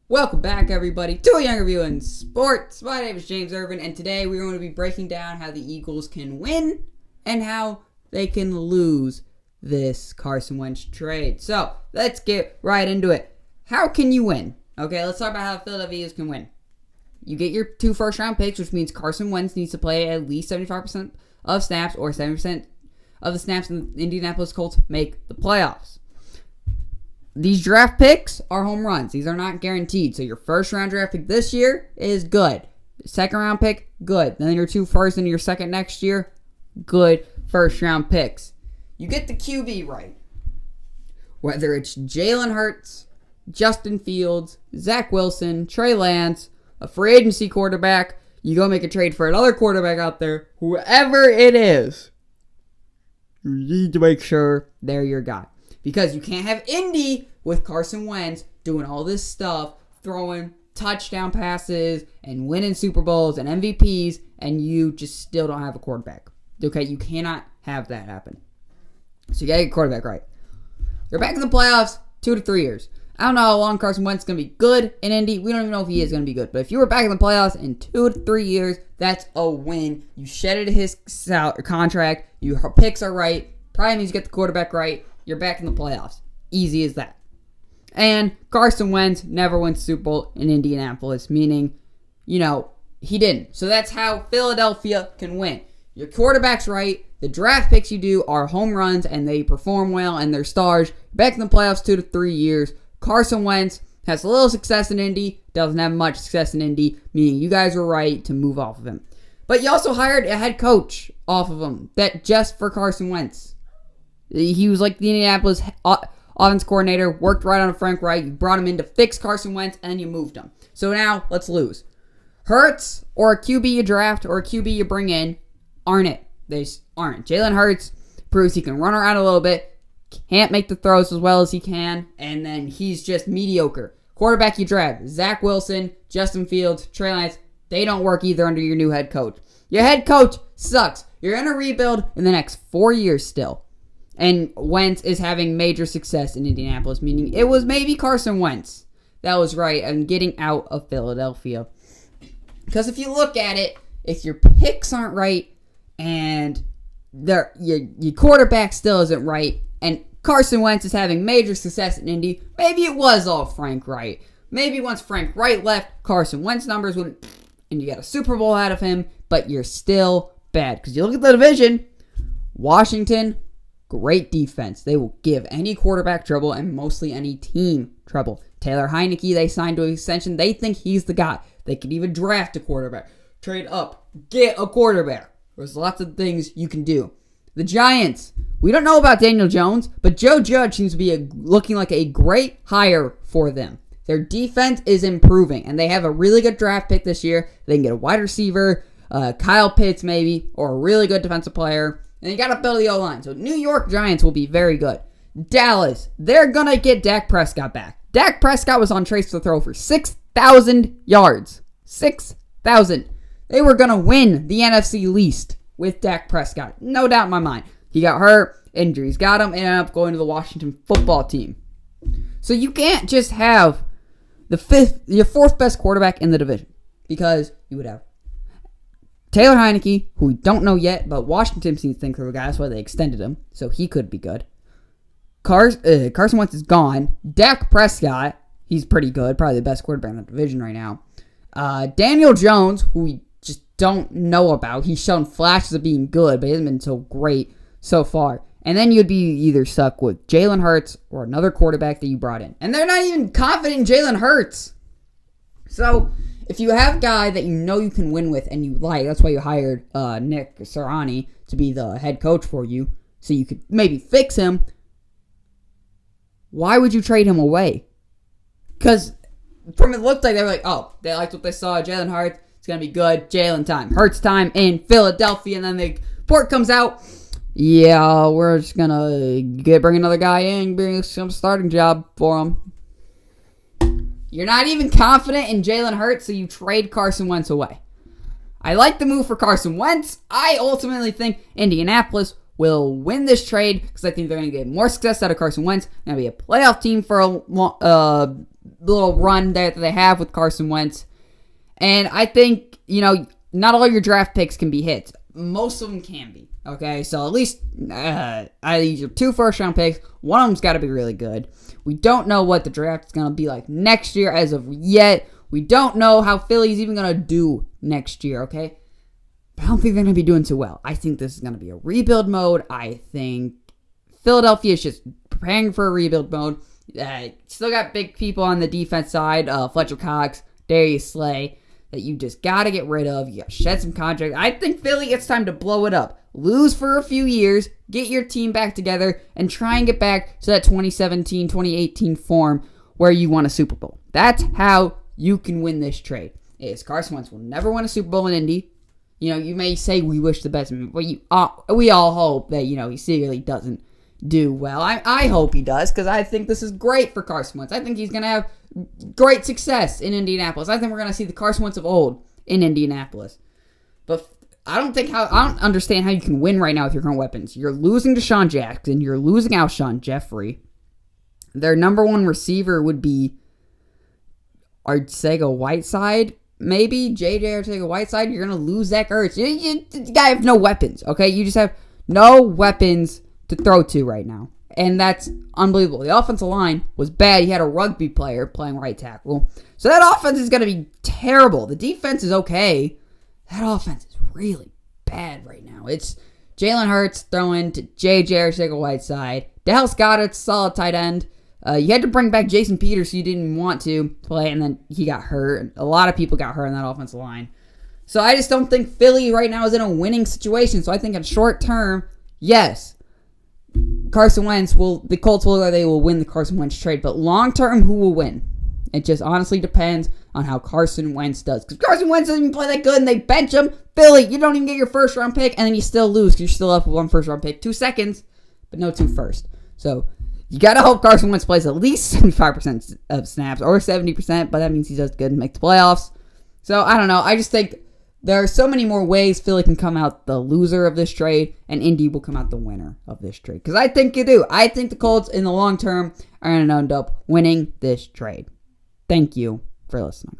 Welcome back, everybody, to a Young Review in Sports. My name is James Irvin, and today we're going to be breaking down how the Eagles can win and how they can lose this Carson Wentz trade. So, let's get right into it. How can you win? Okay, let's talk about how the Philadelphia Eagles can win. You get your 2 first-round picks, which means Carson Wentz needs to play at least 75% of snaps, or 70% of the snaps in the Indianapolis Colts make the playoffs. These draft picks are home runs. These are not guaranteed. So your first round draft pick this year is good. Second round pick, good. Then your 2 first and your second next year, good first round picks. You get the QB right. Whether it's Jalen Hurts, Justin Fields, Zach Wilson, Trey Lance, a free agency quarterback, you go make a trade for another quarterback out there, whoever it is, you need to make sure they're your guy. Because you can't have Indy with Carson Wentz doing all this stuff, throwing touchdown passes and winning Super Bowls and MVPs, and you just still don't have a quarterback. Okay, you cannot have that happen. So you gotta get your quarterback right. You're back in the playoffs 2 to 3 years. I don't know how long Carson Wentz is going to be good in Indy. We don't even know if he is going to be good. But if you were back in the playoffs in 2 to 3 years, that's a win. You shedded his contract. Your picks are right. Probably means you get the quarterback right. You're back in the playoffs. Easy as that. And Carson Wentz never went Super Bowl in Indianapolis, meaning, he didn't. So that's how Philadelphia can win. Your quarterback's right. The draft picks you do are home runs, and they perform well, and they're stars. Back in the playoffs 2 to 3 years. Carson Wentz has a little success in Indy, doesn't have much success in Indy, meaning you guys were right to move off of him. But you also hired a head coach off of him, that just for Carson Wentz. He was like the Indianapolis offense coordinator, worked right on Frank Reich. You brought him in to fix Carson Wentz, and then you moved him. So now, let's lose. Hurts, or a QB you draft, or a QB you bring in, aren't it. They aren't. Jalen Hurts proves he can run around a little bit, can't make the throws as well as he can, and then he's just mediocre. Quarterback you draft, Zach Wilson, Justin Fields, Trey Lance, they don't work either under your new head coach. Your head coach sucks. You're in a rebuild in the next 4 years still. And Wentz is having major success in Indianapolis, meaning it was maybe Carson Wentz that was right and getting out of Philadelphia. Because if you look at it, if your picks aren't right and your quarterback still isn't right, and Carson Wentz is having major success in Indy, maybe it was all Frank Reich. Maybe once Frank Reich left, Carson Wentz numbers went, and you got a Super Bowl out of him, but you're still bad. Because you look at the division, Washington, great defense. They will give any quarterback trouble and mostly any team trouble. Taylor Heineke, they signed to an extension. They think he's the guy. They could even draft a quarterback. Trade up. Get a quarterback. There's lots of things you can do. The Giants. We don't know about Daniel Jones, but Joe Judge seems to be looking like a great hire for them. Their defense is improving, and they have a really good draft pick this year. They can get a wide receiver, Kyle Pitts maybe, or a really good defensive player. And you got to build the O-line. So New York Giants will be very good. Dallas, they're going to get Dak Prescott back. Dak Prescott was on trace to throw for 6,000 yards. 6,000. They were going to win the NFC least with Dak Prescott. No doubt in my mind. He got hurt. Injuries got him. And ended up going to the Washington football team. So you can't just have your 4th best quarterback in the division. Because you would have Taylor Heineke, who we don't know yet, but Washington seems to think they're the guy. That's why they extended him, so he could be good. Carson Wentz is gone. Dak Prescott, he's pretty good, probably the best quarterback in the division right now. Daniel Jones, who we just don't know about. He's shown flashes of being good, but he hasn't been so great so far. And then you'd be either stuck with Jalen Hurts or another quarterback that you brought in. And they're not even confident in Jalen Hurts. So if you have a guy that you know you can win with and you like, that's why you hired Nick Sirianni to be the head coach for you, so you could maybe fix him. Why would you trade him away? Because from it looked like they were like, oh, they liked what they saw. Jalen Hurts, it's going to be good. Jalen time. Hurts time in Philadelphia. And then the report comes out. Yeah, we're just going to bring another guy in, bring some starting job for him. You're not even confident in Jalen Hurts, so you trade Carson Wentz away. I like the move for Carson Wentz. I ultimately think Indianapolis will win this trade because I think they're going to get more success out of Carson Wentz. They're going to be a playoff team for a little run there that they have with Carson Wentz. And I think, not all your draft picks can be hits. Most of them can be. Okay, so at least either 2 first-round picks. One of them's got to be really good. We don't know what the draft is going to be like next year as of yet. We don't know how Philly's even going to do next year, okay? But I don't think they're going to be doing too well. I think this is going to be a rebuild mode. I think Philadelphia is just preparing for a rebuild mode. Still got big people on the defense side. Fletcher Cox, Darius Slay, that you just got to get rid of. You got to shed some contracts. I think Philly, it's time to blow it up. Lose for a few years, get your team back together, and try and get back to that 2017, 2018 form where you won a Super Bowl. That's how you can win this trade. Carson Wentz will never win a Super Bowl in Indy. You may say we wish the best, but we all hope that, he secretly doesn't do well. I hope he does, because I think this is great for Carson Wentz. I think he's going to have great success in Indianapolis. I think we're going to see the Carson Wentz of old in Indianapolis. But I don't understand how you can win right now with your current weapons. You're losing Deshaun Jackson. You're losing Alshon Jeffrey. Their number one receiver would be Arcega-Whiteside, maybe. J.J. Arcega-Whiteside. You're going to lose Zach Ertz. You guy have no weapons, okay? You just have no weapons to throw to right now. And that's unbelievable. The offensive line was bad. You had a rugby player playing right tackle. So that offense is going to be terrible. The defense is okay. That offense is really bad right now. It's Jalen Hurts throwing to J.J. Arcega-Whiteside. Dallas Goedert's solid tight end. You had to bring back Jason Peters, so you didn't want to play, and then he got hurt. A lot of people got hurt on that offensive line. So I just don't think Philly right now is in a winning situation. So I think in short term, yes, the Colts will win the Carson Wentz trade. But long term, who will win? It just honestly depends on how Carson Wentz does. Because Carson Wentz doesn't even play that good and they bench him. Philly, you don't even get your first round pick and then you still lose because you're still up with 1 first round pick. 2 seconds, but no 2 first. So you got to hope Carson Wentz plays at least 75% of snaps or 70%, but that means he does good and make the playoffs. So I don't know. I just think there are so many more ways Philly can come out the loser of this trade, and Indy will come out the winner of this trade. Because I think you do. I think the Colts, in the long term, are going to end up winning this trade. Thank you for listening.